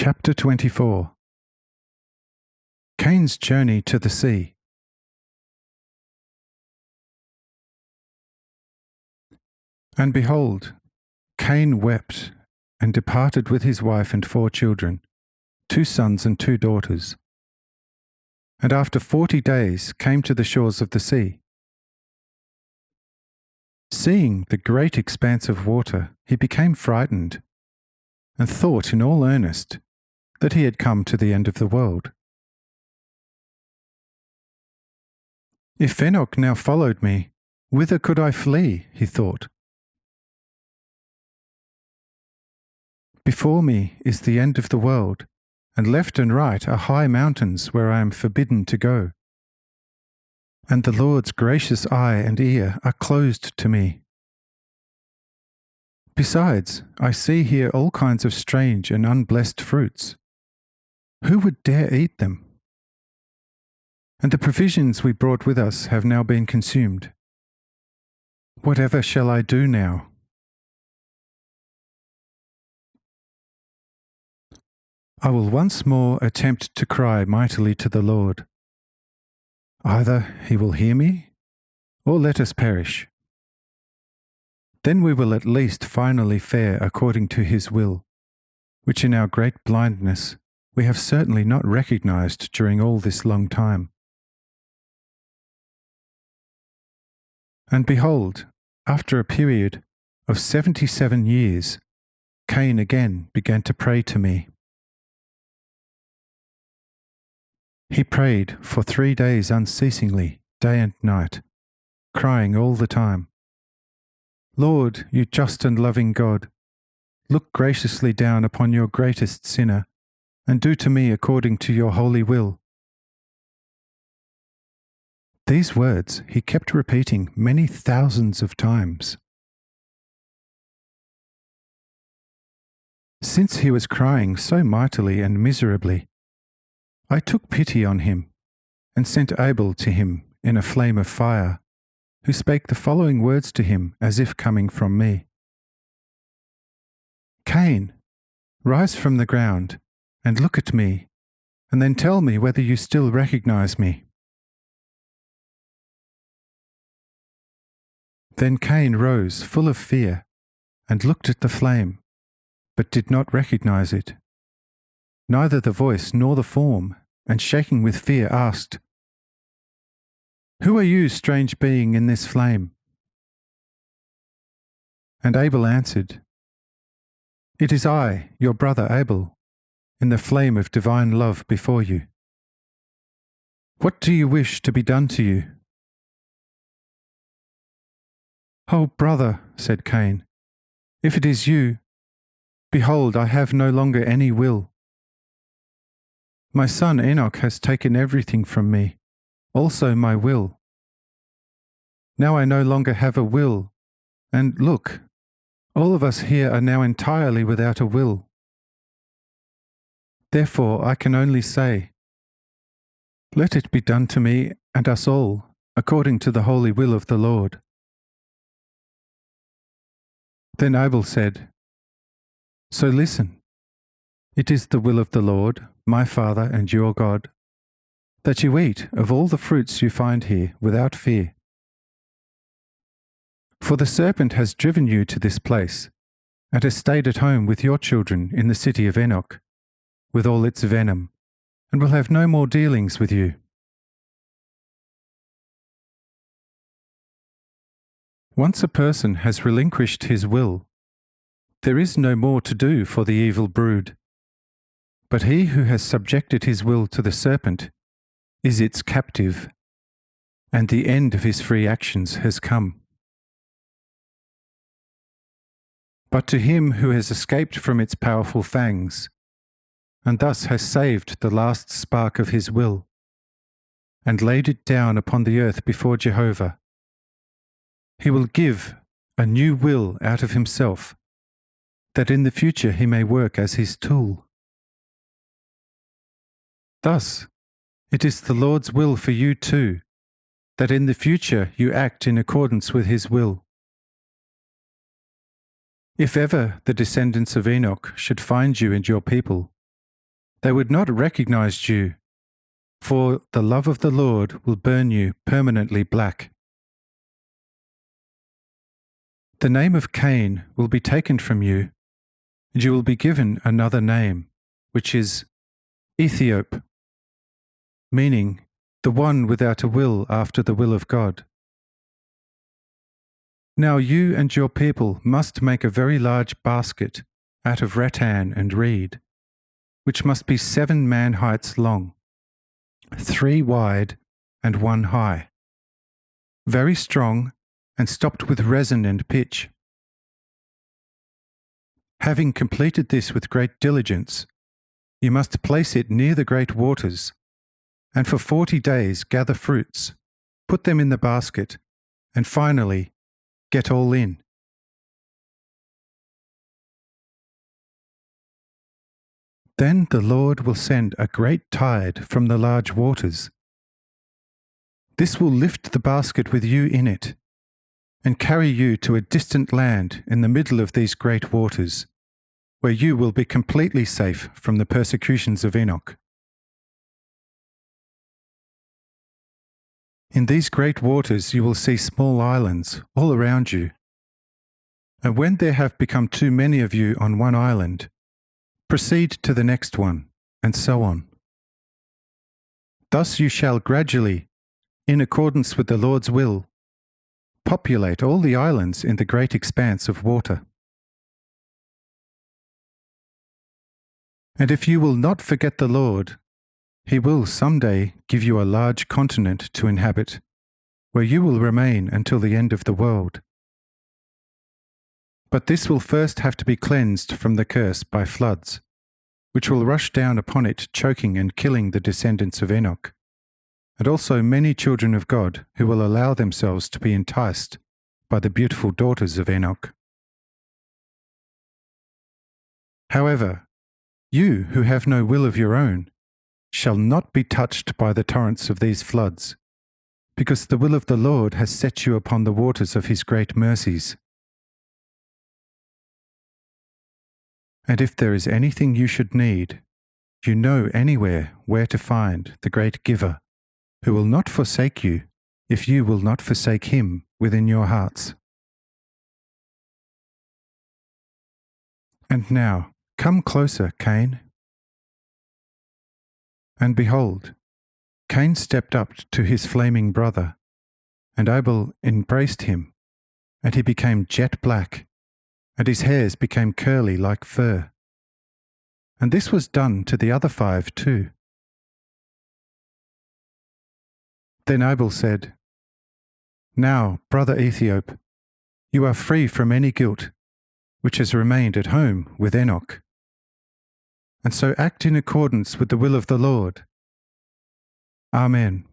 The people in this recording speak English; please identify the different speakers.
Speaker 1: Chapter 24. Cain's journey to the sea. And behold, Cain wept and departed with his wife and 4 children, 2 sons and 2 daughters. And after 40 days came to the shores of the sea. Seeing the great expanse of water, he became frightened, and thought in all earnest that he had come to the end of the world. If Enoch now followed me, whither could I flee? He thought. Before me is the end of the world, and left and right are high mountains where I am forbidden to go. And the Lord's gracious eye and ear are closed to me. Besides, I see here all kinds of strange and unblessed fruits. Who would dare eat them? And the provisions we brought with us have now been consumed. Whatever shall I do now? I will once more attempt to cry mightily to the Lord. Either he will hear me, or let us perish. Then we will at least finally fare according to his will, which in our great blindness we have certainly not recognized during all this long time. And behold, after a period of 77 years, Cain again began to pray to me. He prayed for 3 days unceasingly, day and night, crying all the time, Lord, you just and loving God, look graciously down upon your greatest sinner, and do to me according to your holy will. These words he kept repeating many thousands of times. Since he was crying so mightily and miserably, I took pity on him, and sent Abel to him in a flame of fire, who spake the following words to him as if coming from me. Cain, rise from the ground, and look at me, and then tell me whether you still recognize me. Then Cain rose full of fear, and looked at the flame, but did not recognize it, neither the voice nor the form, and shaking with fear asked, Who are you, strange being, in this flame? And Abel answered, It is I, your brother Abel, in the flame of divine love before you. What do you wish to be done to you? Oh, brother, said Cain, if it is you, behold, I have no longer any will. My son Enoch has taken everything from me, also my will. Now I no longer have a will, and look, all of us here are now entirely without a will. Therefore I can only say, Let it be done to me and us all, according to the holy will of the Lord. Then Abel said, So listen, it is the will of the Lord, my Father and your God, that you eat of all the fruits you find here without fear. For the serpent has driven you to this place, and has stayed at home with your children in the city of Enoch, with all its venom, and will have no more dealings with you. Once a person has relinquished his will, there is no more to do for the evil brood. But he who has subjected his will to the serpent is its captive, and the end of his free actions has come. But to him who has escaped from its powerful fangs, and thus has saved the last spark of his will, and laid it down upon the earth before Jehovah, he will give a new will out of himself, that in the future he may work as his tool. Thus, it is the Lord's will for you too, that in the future you act in accordance with his will. If ever the descendants of Enoch should find you and your people, they would not recognize you, for the love of the Lord will burn you permanently black. The name of Cain will be taken from you, and you will be given another name, which is Ethiop, meaning the one without a will after the will of God. Now you and your people must make a very large basket out of rattan and reed, which must be 7 man-heights long, 3 wide and 1 high, very strong and stopped with resin and pitch. Having completed this with great diligence, you must place it near the great waters, and for 40 days gather fruits, put them in the basket, and finally get all in. Then the Lord will send a great tide from the large waters. This will lift the basket with you in it, and carry you to a distant land in the middle of these great waters, where you will be completely safe from the persecutions of Enoch. In these great waters you will see small islands all around you, and when there have become too many of you on one island, proceed to the next one, and so on. Thus you shall gradually, in accordance with the Lord's will, populate all the islands in the great expanse of water. And if you will not forget the Lord, He will someday give you a large continent to inhabit, where you will remain until the end of the world. But this will first have to be cleansed from the curse by floods, which will rush down upon it, choking and killing the descendants of Enoch, and also many children of God who will allow themselves to be enticed by the beautiful daughters of Enoch. However, you who have no will of your own shall not be touched by the torrents of these floods, because the will of the Lord has set you upon the waters of His great mercies. And if there is anything you should need, you know anywhere where to find the great Giver, who will not forsake you if you will not forsake Him within your hearts. And now, come closer, Cain. And behold, Cain stepped up to his flaming brother, and Abel embraced him, and he became jet black, and his hairs became curly like fur. And this was done to the other 5 too. Then Abel said, Now, brother Ethiop, you are free from any guilt, which has remained at home with Enoch. And so act in accordance with the will of the Lord. Amen.